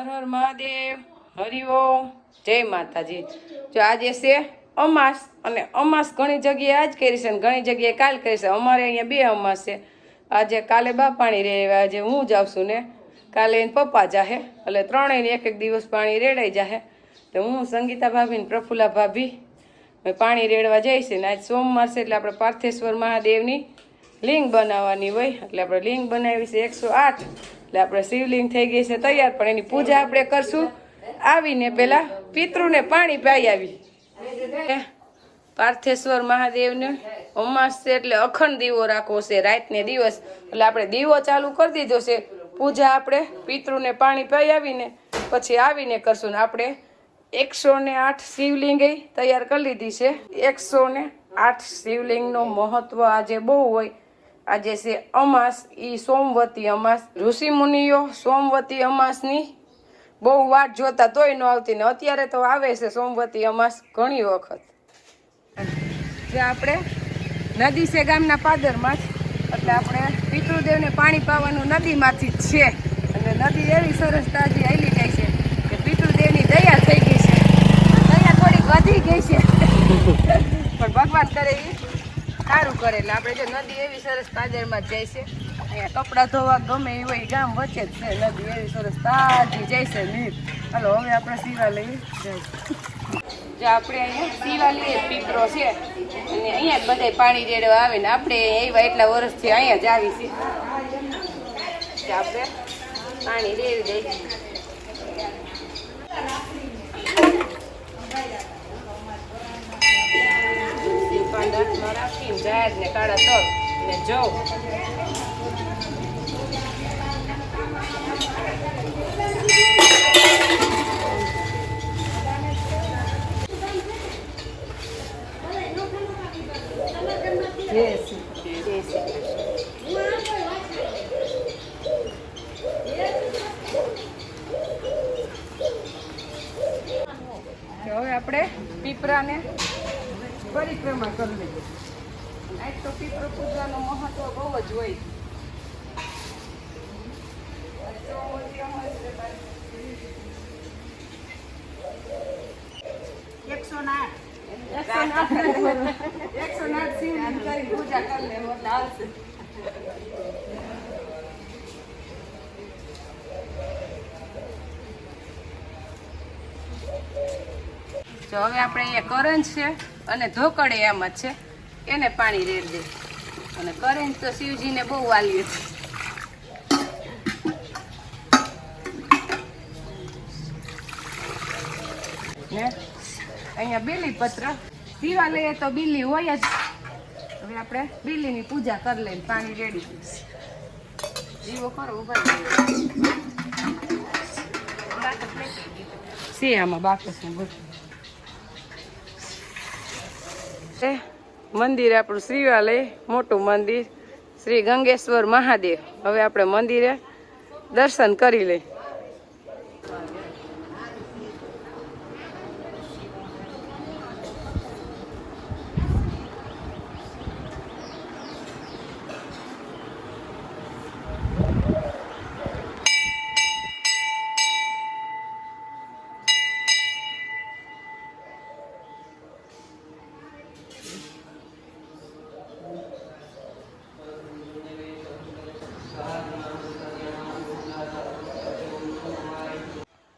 હર હર મહાદેવ, હરિઓમ, જય માતાજી। જો આજે છે અમાસ, અને અમાસ ઘણી જગ્યાએ આજ કરી છે ને ઘણી જગ્યાએ કાલ કરી છે। અમારે અહીંયા બે અમાસ છે। આજે કાલે બા પાણી રેડવા, આજે હું જાઉં છું ને કાલે એને પપ્પા જાહે, એટલે ત્રણેયને એક એક દિવસ પાણી રેડાઈ જાહે। તો હું સંગીતા ભાભી ને પ્રફુલ્લા ભાભી પાણી રેડવા જાય છે ને આજ સોમવાર છે એટલે આપણે પાર્થેશ્વર મહાદેવની લિંગ બનાવવાની હોય, એટલે આપણે લિંગ બનાવી છે 108, એટલે આપણે શિવલિંગ થઈ ગઈ છે તૈયાર, પણ એની પૂજા આપણે કરશું આવીને પેલા પિતૃને પાણી પાઈ આવી। પાર્થેશ્વર મહાદેવને અમાસ છે એટલે અખંડ દીવો રાખવો છે રાતને દિવસ, એટલે આપણે દીવો ચાલુ કરી દીધો છે। પૂજા આપણે પિતૃને પાણી પાઈ આવીને પછી આવીને કરશું ને આપણે 108 શિવલિંગ તૈયાર કરી લીધી છે। 108 શિવલિંગનો મહત્વ આજે બહુ હોય। આજે છે અમાસ, ઈ સોમવતી અમાસ। ઋષિ મુનિઓ સોમવતી અમાસની બહુ વાટ જોતા તોય ન આવતી, ને અત્યારે તો આવે છે સોમવતી અમાસ ઘણી વખત। જે આપણે નદી છે ગામના પાદરમાં જ, એટલે આપણે પિતૃદેવને પાણી પાવાનું નદીમાંથી જ છે, અને નદી એવી સરસ તાજી હાલી જાય છે કે પિતૃદેવની દયા થઈ ગઈ છે, દયા થોડીક વધી ગઈ છે પણ ભગવાન કરે એ સારું કરે। એટલે આપણે જો નદી એવી સરસ તાજરમાં જ જાય છે, અહીંયા કપડાં ધોવા ગમે એ હોય ગામ વચ્ચે જ છે નદી એવી સરસ તાજી જાય છે નીર। હાલો હવે આપણે સીવા લઈએ જાય। જો આપણે અહીંયા સીવા લઈએ પીપરો છે, અને અહીંયા જ બધા પાણી રેડવા આવે ને આપણે એવા એટલા વર્ષથી અહીંયા જ આવી છીએ। આપણે પાણી રેડી દઈએ। હાથમાં રાખીને જાહેર ને કાળા તલ ને જવ હવે આપણે પીપરાને પરિક્રમા કરી લઈએ। આજ તો પીપરો પૂજવાનું મહત્વ બહુ જ હોય। એકસો શિવલિંગ કરી પૂજા કરી લે એટલે આવશે। જો હવે આપણે અહીંયા કરંજ છે અને ધોકડે એમ જ છે, એને પાણી રેડ દે, અને કરંજ તો શિવજીને બહુ વાલ્યું છે ને। અહીંયા બીલીપત્ર પીવા લઈએ તો બીલી હોય જ, હવે આપણે બીલીની પૂજા કરી લઈએ, પાણી રેડી દીવો કરો ઉભા છે આમાં બાકસ ને બધું। મંદિર આપણું શ્રીવાલય મોટું મંદિર શ્રી ગંગેશ્વર મહાદેવ। હવે આપણે મંદિરે દર્શન કરી લઈએ।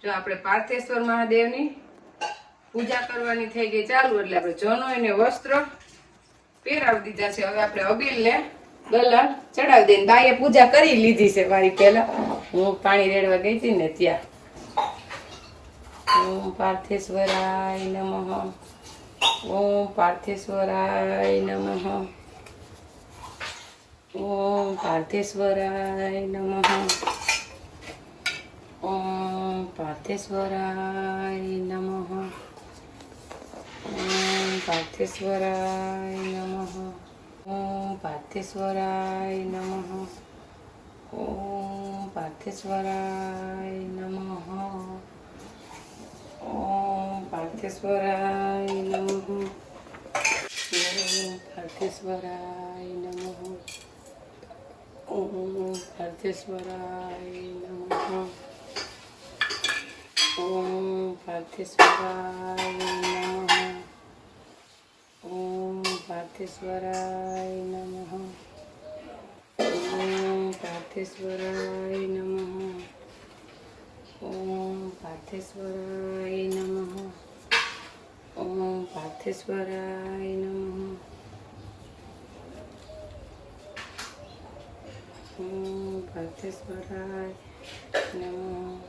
જો આપણે પાર્થેશ્વર મહાદેવની પૂજા કરવાની થઈ ગઈ ચાલુ, એટલે આપણે જનોઈને વસ્ત્ર પહેરાવી દીધા છે। હવે આપણે અબીલને ગલા ચડાવી દઈને બાઈએ પૂજા કરી લીધી છે મારી પહેલા, હું પાણી રેડવા ગઈ હતી ને ત્યાં। ઓમ પાર્થેશ્વરાય નમઃ, ઓમ પાર્થેશ્વરાય નમઃ, ઓમ પાર્થેશ્વરાય નમઃ, ઓમ પાર્થેશ્વરાય નમઃ, ઓમ પાર્થેશ્વરાય નમઃ, ઓમ પાર્થેશ્વરાય નમઃ, ઓમ પાર્થેશ્વરાય નમઃ, ઓમ પાર્થેશ્વરાય નમઃ, ઓમ પાર્થેશ્વરાય નમઃ, ઓમ પાર્થેશ્વરાય નમઃ, ઓમ પાર્થેશ્વરાય નમઃ. ઓમ પાર્થેશ્વરાય નમઃ. ઓમ પાર્થેશ્વરાય નમઃ. ઓમ પાર્થેશ્વરાય નમઃ. ઓમ પાર્થેશ્વરાય નમઃ. ઓમ પાર્થેશ્વરાય નમઃ.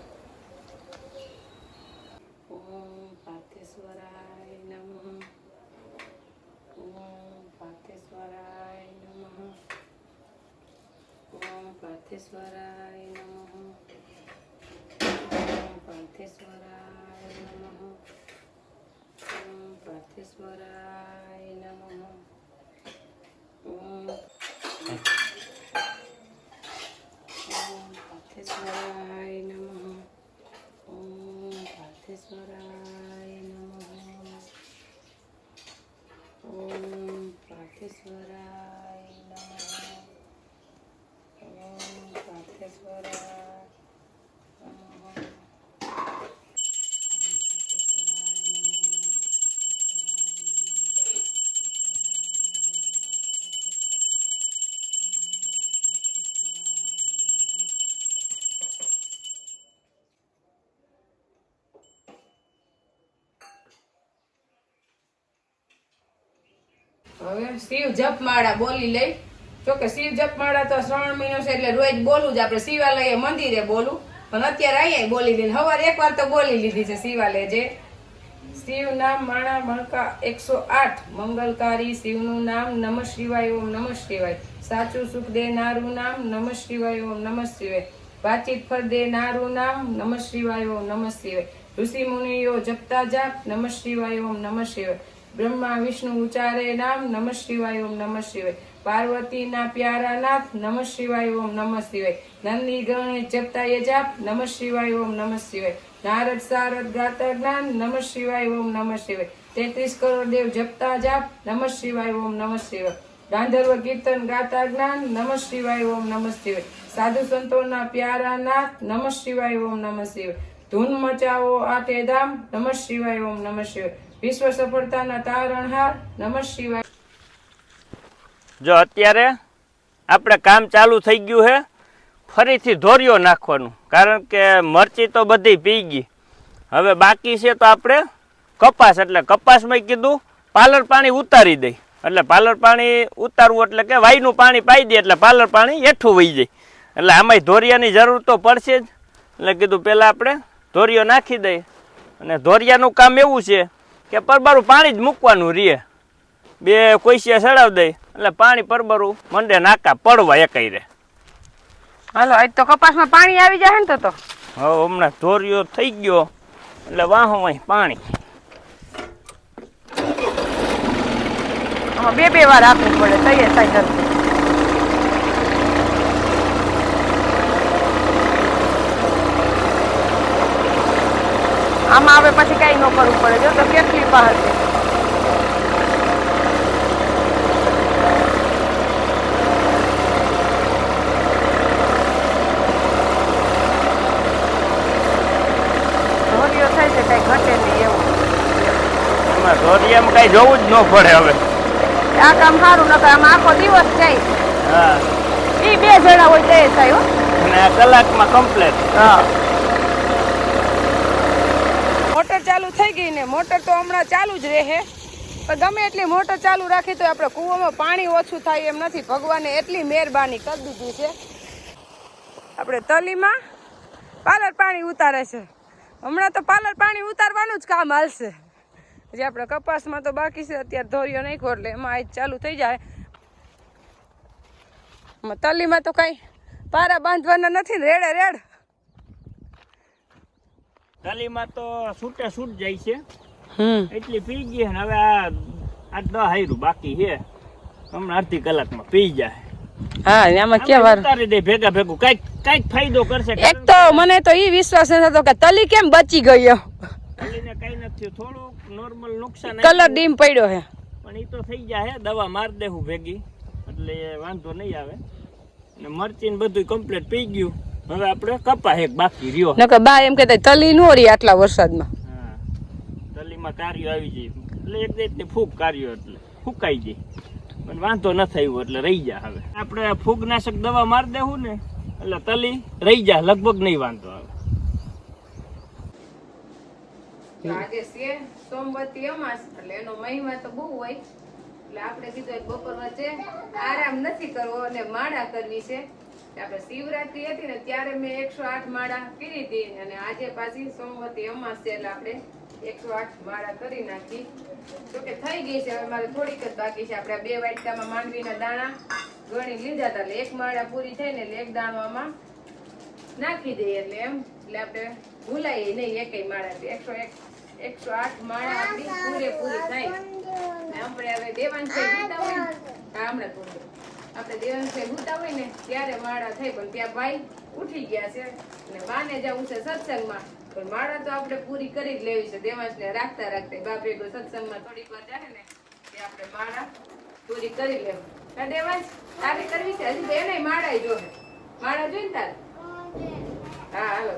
ઓમ પાર્થેશ્વરાય નમઃ. ઓમ પાર્થેશ્વરાય નમઃ. ઓમ પાર્થેશ્વરાય નમઃ. ઓમ પાર્થેશ્વરાય નમઃ. ઓમ પાર્થેશ્વરાય નમઃ. ઓમ પાર્થેશ્વરાય નમઃ. ઓમ પાર્થેશ્વરાય નમઃ. ઓમ પાર્થેશ્વરાય નમઃ. ઓમ પાર્થેશ્વરાય હવે શિવ જપમાળા બોલી લઈ. જો કે શિવ જપમાળા તો શ્રાવણ મહિનો છે એટલે રોજ બોલું જ. આપણે શિવાલય મંદિરે બોલું, પણ અત્યારે અહીંયા બોલી લીધી. સવારે એકવાર તો બોલી લીધી છે શિવાલય. જે શિવ નામ માણા મણકા 108 મંગલકારી શિવનું નામ નમઃ શિવાય ઓમ નમઃ શિવાય. સાચું સુખ દેનારું નામ નમઃ શિવાય ઓમ નમઃ શિવાય. વાતચીત ફળ દેનારું નામ નમઃ શિવાય ઓમ નમઃ શિવાય. ઋષિ મુનિઓ જપતા જાપ નમઃ શિવાય ઓમ નમઃ શિવાય. બ્રહ્મા વિષ્ણુ ઉચ્ચારે નામ નમઃ શિવાય ઓમ નમઃ શિવાય. પાર્વતીના પ્યારા નાથ નમઃ શિવાય ઓમ નમઃ શિવાય. નંદી ગણેશ જપતા એ જાપ નમઃ શિવાય ઓમ નમઃ શિવાય. નારદ સારદ ગાતા જ્ઞાન નમઃ શિવાય ઓમ નમઃ શિવાય. 33 કરોડ દેવ જપતા જાપ નમઃ શિવાય ઓમ નમઃ શિવાય. ગાંધર્વ કીર્તન ગાતા જ્ઞાન નમઃ શિવાય ઓમ નમઃ શિવાય. સાધુ સંતોના પ્યારા નાથ નમઃ શિવાય ઓમ નમઃ શિવાય. ધૂન મચાવો આઠે ધામ નમઃ શિવાય ઓમ નમઃ શિવાય. વિશ્વ સફળતાના તારણહાર નમઃ શિવાય. જો અત્યારે આપણે કામ ચાલુ થઈ ગયું છે, ફરીથી ધોરિયો નાખવાનું, કારણ કે મરચી તો બધી પી ગઈ. હવે બાકી છે તો આપણે કપાસ, એટલે કપાસમાં કીધું પાલર પાણી ઉતારી દઈ. એટલે પાલર પાણી ઉતારવું એટલે કે વાયનું પાણી પાઈ દે એટલે પાલર પાણી હેઠું વહી જાય. એટલે આમાંય ધોરિયાની જરૂર તો પડશે જ. એટલે કીધું પહેલાં આપણે ધોરિયો નાખી દઈએ. અને ધોરિયાનું કામ એવું છે કે પરબારું પાણી જ મૂકવાનું રહે. 2 કોઈસિયા ચડાવી દઈ એટલે પાણી પરબારું મંડે નાકા પડવા એકાઈ રે. હાલો આજ તો કપાસમાં પાણી આવી જાય ને તો હવે હમણાં ધોરિયો થઈ ગયો એટલે વાહો વાહ પાણી આમાં 2 વાર આપવું પડે તૈયાર થાય તરત. આમાં હવે પછી કઈ ન કરવું પડે. જો તો કેટલી બહાર છે. ધોરિયો થાય છે કઈ ઘટે નહીં એવું. એમાં ધોરિયામાં કઈ જોવું જ ન પડે. હવે આ કામ સારું નકર આમાં આખો દિવસ જાય. હા, એ 2 જણા હોય તે થાય. અને આ કલાકમાં કમ્પ્લીટ. હા, મોટર ચાલુ થઈ ગઈ ને. મોટર તો હમણાં ચાલુ જ રહે, પણ ગમે એટલી મોટર ચાલુ રાખી તો આપણે કૂવામાં પાણી ઓછું થાય એમ નથી. ભગવાને એટલી મહેરબાની કરી દીધી છે. આપણે તલીમાં પાલર પાણી ઉતારે છે. હમણાં તો પાલર પાણી ઉતારવાનું જ કામ હાલશે. જે આપણે કપાસમાં તો બાકી છે. અત્યારે ધોરિયો નાખ્યો એટલે એમાં આજ ચાલુ થઈ જાય. તલીમાં તો કઈ પારા બાંધવાના નથી ને, રેડે રેડ. તલીમાં તો છૂટે છૂટ જાય છે. એટલી પી ગઈ ને હવે આ 10 હાયરું બાકી છે. હમણાં અડધી કલાકમાં પી જાય. હા, આમાં કેવા ઉતારી દે ભેગા ભેગું કઈક ફાયદો કરશે. એક તો મને તો ઈ વિશ્વાસ ન થતો કે તલી કેમ બચી ગયો. તલીને કઈ નથી, થોડુંક નોર્મલ નુકસાન, કલર ડીમ પડ્યો છે, પણ ઈ તો થઈ જાય. દવા માર દેવું ભેગી એટલે વાંધો નહીં આવે. ને મરચી ને બધું કમ્પ્લીટ પી ગયું. હવે આપણે કપા એક બાકી રહ્યો. નકર બા એમ કહેતા તલી નો રહી આટલા વરસાદમાં. હા, તલીમાં કાર્યો આવી જાય એટલે એક જાતની ફૂગ કાર્યો એટલે ફૂકાઈ જાય પણ વાંધો ન થયો એટલે રહી જા. હવે આપણે ફૂગનાશક દવા મારી દેવું ને એટલે તલી રહી જા, લગભગ નહીં વાંધો આવે. આજે છે સોમવતી અમાસ એટલે એનો મહિમા તો બહુ હોય એટલે આપણે કીધું બપોર વચ્ચે આરામ નથી કરવો અને માળા કરવી છે. આપણે શિવરાત્રી હતી ને ત્યારે મેં 108 માળા કરી હતી અને આજે પાછી સોમવતી અમાસ છે એટલે આપણે 108 માળા કરી નાખી. જોકે થઈ ગઈ છે, હવે મારે થોડીક જ બાકી છે. આપણે 2 વાટકામાં માંડવીના દાણા ગણી લીધા હતા એટલે 1 માળા પૂરી થઈ ને એટલે 1 દાણો આમાં નાખી દઈએ એટલે એમ એટલે આપણે ભૂલાઈએ નહીં એકેય માળા. 108 માળા આપણી પૂરેપૂરી થાય. આપણે હવે દેવાંશભાઈ ભૂતા હોય ને, હા હમણાં થોડું આપણે દેવાંશભાઈ ભૂતા હોય ને ત્યારે માળા થઈ પણ ત્યાં ભાઈ ઉઠી ગયા છે અને બાને જવું છે સત્સંગમાં પણ માળા તો આપણે પૂરી કરી જ લેવી છે. દેવાંશને રાખતા રાખતા બા ભેગો સત્સંગમાં થોડીક વાર જાય ને તે આપણે માળા પૂરી કરી લેવું. હા દેવાંશ તારે કરવી છે હજી તો એને માળા જોવે. માળા જોઈને તારે હા હાલો.